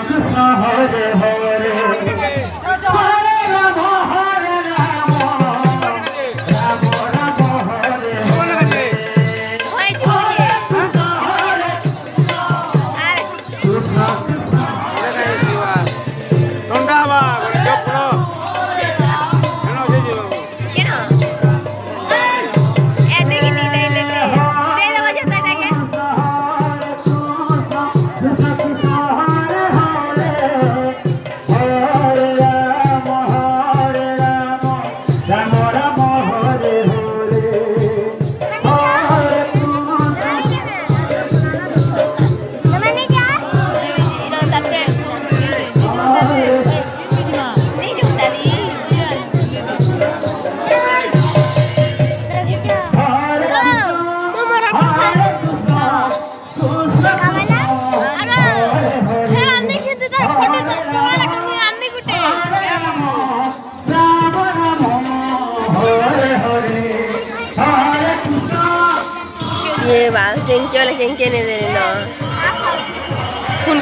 Krishna Hare Hare Hare Rama Hare Rama Rama Rama Hare Hare Krishna Krishna ये बात केंचे वाला केंचे नहीं दे रहे ना